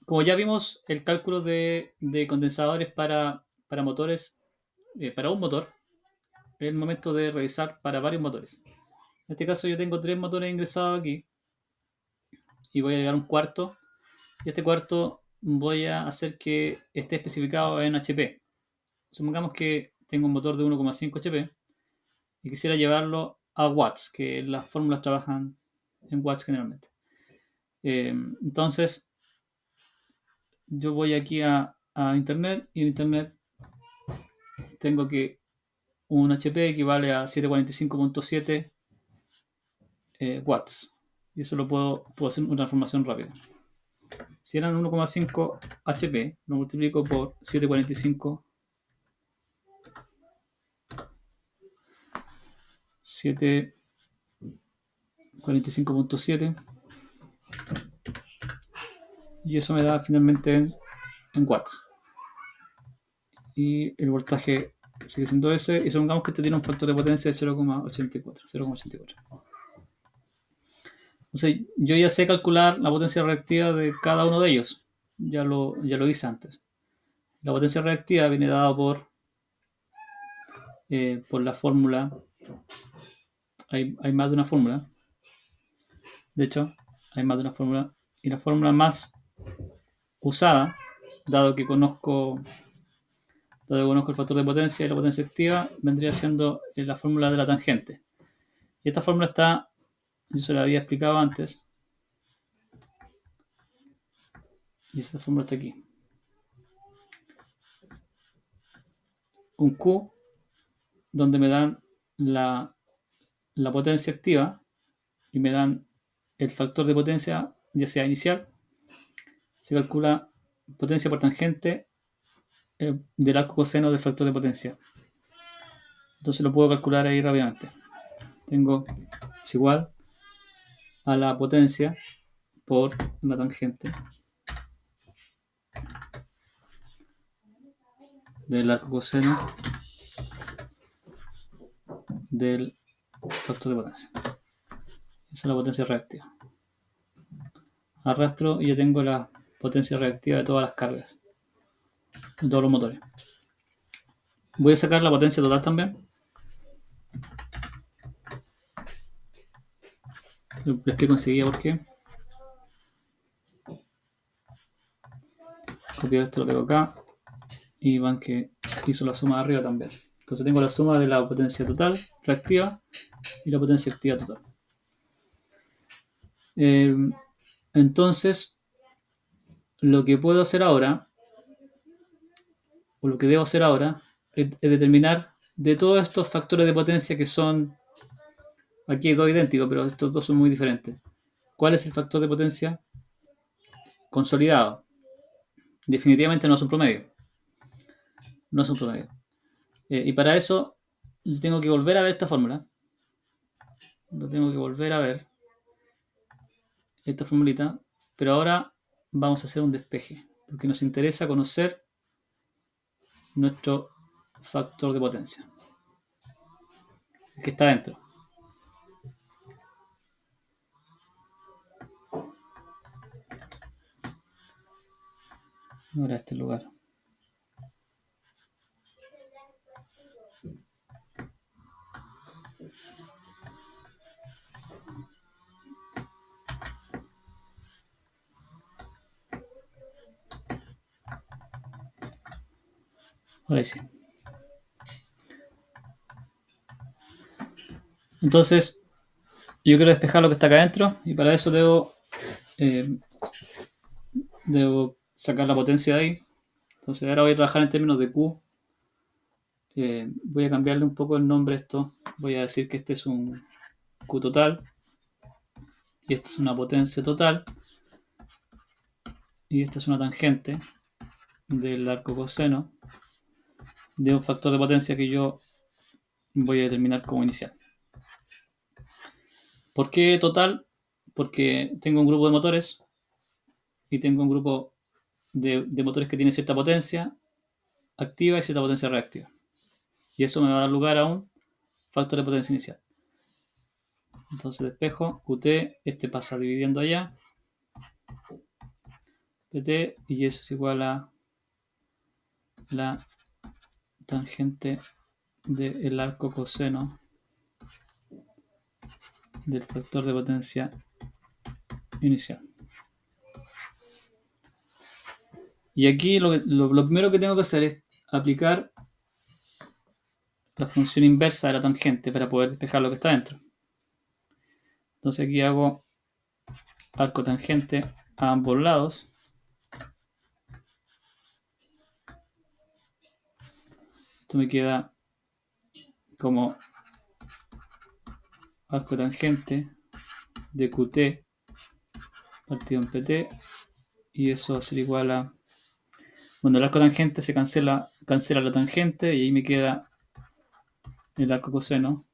como ya vimos el cálculo de condensadores para motores, para un motor, es el momento de revisar para varios motores. En este caso yo tengo 3 motores ingresados aquí y voy a agregar un cuarto. Y este cuarto voy a hacer que esté especificado en HP. Supongamos que tengo un motor de 1,5 HP y quisiera llevarlo a watts, que las fórmulas trabajan en watts generalmente. Entonces yo voy aquí a internet y en internet tengo que un HP equivale a 745.7 watts. Y eso puedo hacer una transformación rápida. Si eran 1,5 HP, lo multiplico por 745. 745.7 y eso me da finalmente en watts. Y el voltaje sigue siendo ese. Y supongamos que este tiene un factor de potencia de 0,84. Entonces, yo ya sé calcular la potencia reactiva de cada uno de ellos. Ya lo hice antes. La potencia reactiva viene dada por la fórmula. Hay más de una fórmula. De hecho, hay más de una fórmula. Y la fórmula más usada, dado que conozco el factor de potencia y la potencia activa, vendría siendo la fórmula de la tangente. Y esta fórmula está, yo se la había explicado antes, y esta fórmula está aquí. Un Q, donde me dan la potencia activa y me dan el factor de potencia, ya sea inicial, se calcula potencia por tangente del arco coseno del factor de potencia. Entonces lo puedo calcular ahí rápidamente. Tengo es igual a la potencia por la tangente del arco coseno del factor de potencia. Esa es la potencia reactiva. Arrastro y ya tengo la potencia reactiva de todas las cargas, de todos los motores. Voy a sacar la potencia total también. Les explico enseguida por qué. Copio esto, lo pego acá. Y van que hizo la suma de arriba también. Entonces tengo la suma de la potencia total reactiva y la potencia activa total. Entonces, lo que puedo hacer ahora, o lo que debo hacer ahora, es determinar de todos estos factores de potencia que son, aquí hay dos idénticos, pero estos dos son muy diferentes. ¿Cuál es el factor de potencia consolidado? Definitivamente no es un promedio. No es un promedio. Y para eso, tengo que volver a ver esta fórmula. Lo tengo que volver a ver. Esta formulita, pero ahora vamos a hacer un despeje, porque nos interesa conocer nuestro factor de potencia, el que está dentro. Ahora este lugar. Ahora sí. Entonces, yo quiero despejar lo que está acá adentro y para eso debo sacar la potencia de ahí. Entonces ahora voy a trabajar en términos de Q. Voy a cambiarle un poco el nombre a esto. Voy a decir que este es un Q total y esto es una potencia total y esta es una tangente del arco coseno de un factor de potencia que yo voy a determinar como inicial. ¿Por qué total? Porque tengo un grupo de motores y tengo un grupo de motores que tiene cierta potencia activa y cierta potencia reactiva. Y eso me va a dar lugar a un factor de potencia inicial. Entonces despejo, QT, este pasa dividiendo allá. PT, y eso es igual a la tangente del arco coseno del factor de potencia inicial. Y aquí lo primero que tengo que hacer es aplicar la función inversa de la tangente para poder despejar lo que está dentro. Entonces aquí hago arco tangente a ambos lados. Esto me queda como arco tangente de QT partido en PT, y eso va a ser igual a... Bueno, el arco tangente se cancela la tangente y ahí me queda el arco coseno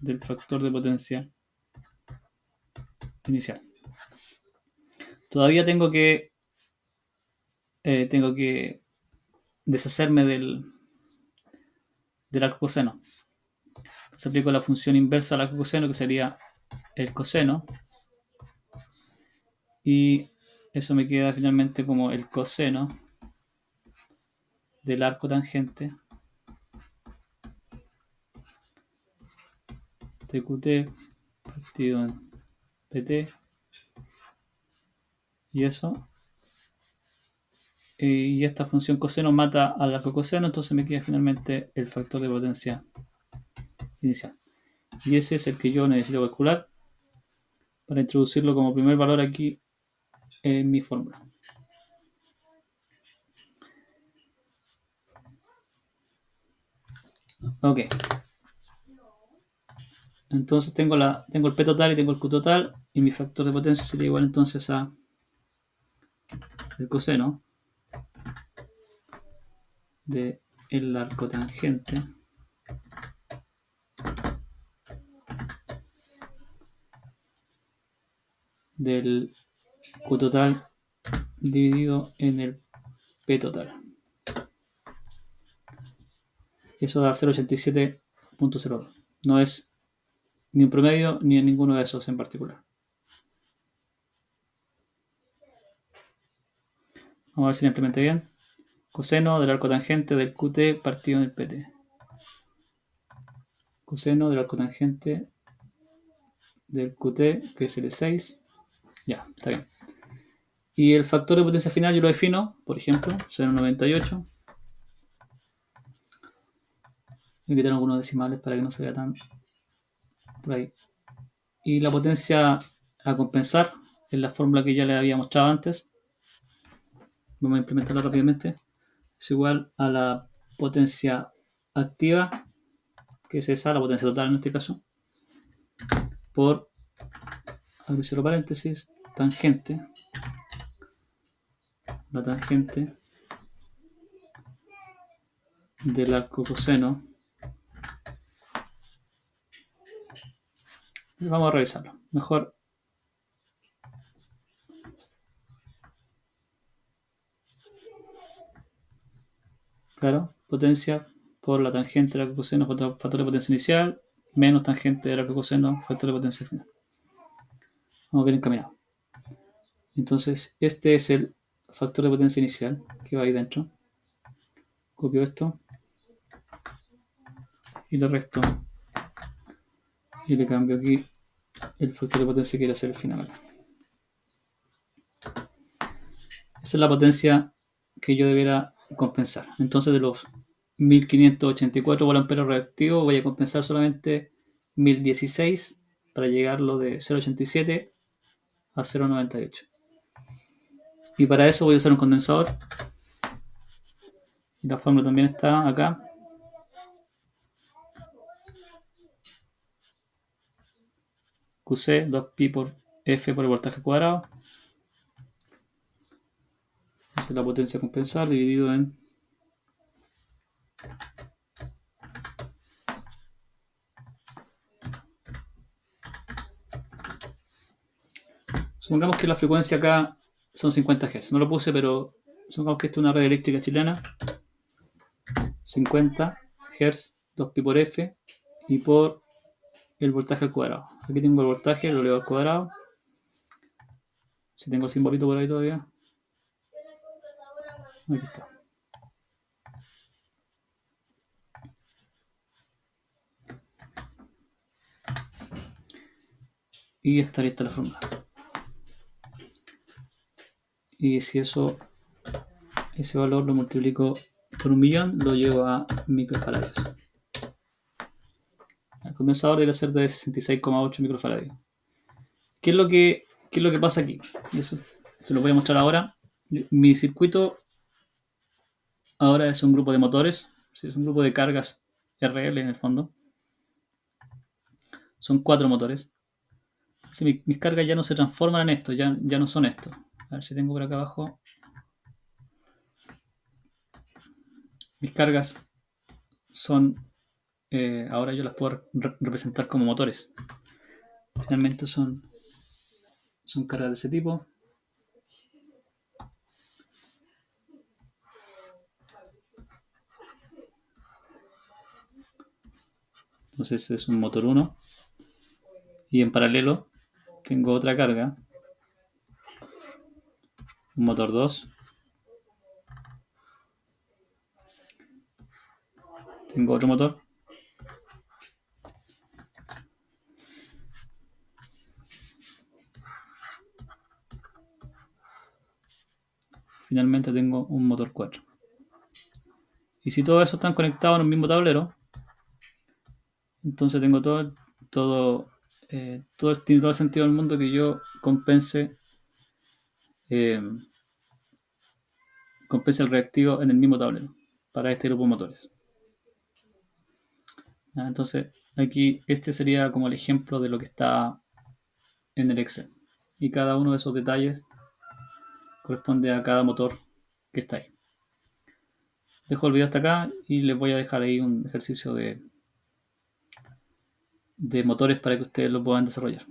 del factor de potencia inicial. Todavía tengo que deshacerme del arco coseno. Entonces aplico la función inversa al arco coseno, que sería el coseno, y eso me queda finalmente como el coseno del arco tangente de QT partido en PT, y eso. Y esta función coseno mata al arco coseno, entonces me queda finalmente el factor de potencia inicial. Y ese es el que yo necesito calcular para introducirlo como primer valor aquí en mi fórmula. Ok. Entonces tengo el P total y tengo el Q total, y mi factor de potencia sería igual entonces a el coseno de el arco tangente del Q total dividido en el P total. Eso da 0,87.02. No es ni un promedio ni en ninguno de esos en particular. Vamos a ver si lo implementé bien. Coseno del arco tangente del QT partido en el PT. Coseno del arco tangente del QT, que es el 6. Ya, está bien. Y el factor de potencia final yo lo defino, por ejemplo, 0,98. Voy a quitar algunos decimales para que no se vea tan por ahí. Y la potencia a compensar es la fórmula que ya le había mostrado antes. Vamos a implementarla rápidamente. Es igual a la potencia activa, que es esa, la potencia total en este caso, por, abrir cierro paréntesis, tangente, la tangente del arco coseno. Vamos a revisarlo. Mejor. Claro, potencia por la tangente del arco coseno, factor de potencia inicial, menos tangente del arco coseno, factor de potencia final. Vamos bien encaminados. Entonces, este es el factor de potencia inicial que va ahí dentro. Copio esto y le resto y le cambio aquí el factor de potencia que quiere hacer el final acá. Esa es la potencia que yo debiera compensar. Entonces, de los 1584 volamperos reactivos, voy a compensar solamente 1016 para llegarlo de 0,87 a 0,98. Y para eso voy a usar un condensador. Y la fórmula también está acá. QC 2pi por F por el voltaje cuadrado. Esa es la potencia a compensar dividido en supongamos que la frecuencia acá son 50 Hz. No lo puse, pero supongamos que esta es una red eléctrica chilena. 50 Hz, 2pi por F y por el voltaje al cuadrado. Aquí tengo el voltaje, lo elevo al cuadrado. Si tengo el simbolito por ahí todavía. Aquí está. Y está lista la fórmula. Y si ese valor lo multiplico por 1.000.000, lo llevo a microfaradios. El condensador debe ser de 66,8 microfaradios. ¿Qué es lo que pasa aquí? Y eso se lo voy a mostrar ahora. Mi circuito ahora es un grupo de motores, es un grupo de cargas RL en el fondo. Son 4 motores. Mis cargas ya no se transforman en esto, ya no son esto. A ver si tengo por acá abajo. Mis cargas son, ahora yo las puedo representar como motores. Finalmente son cargas de ese tipo. Entonces es un motor 1. Y en paralelo tengo otra carga. Un motor 2. Tengo otro motor. Finalmente tengo un motor 4. Y si todo eso están conectados en un mismo tablero, entonces tengo tiene todo el sentido del mundo que yo compense el reactivo en el mismo tablero para este grupo de motores. Entonces aquí este sería como el ejemplo de lo que está en el Excel. Y cada uno de esos detalles corresponde a cada motor que está ahí. Dejo el video hasta acá y les voy a dejar ahí un ejercicio de motores para que ustedes lo puedan desarrollar.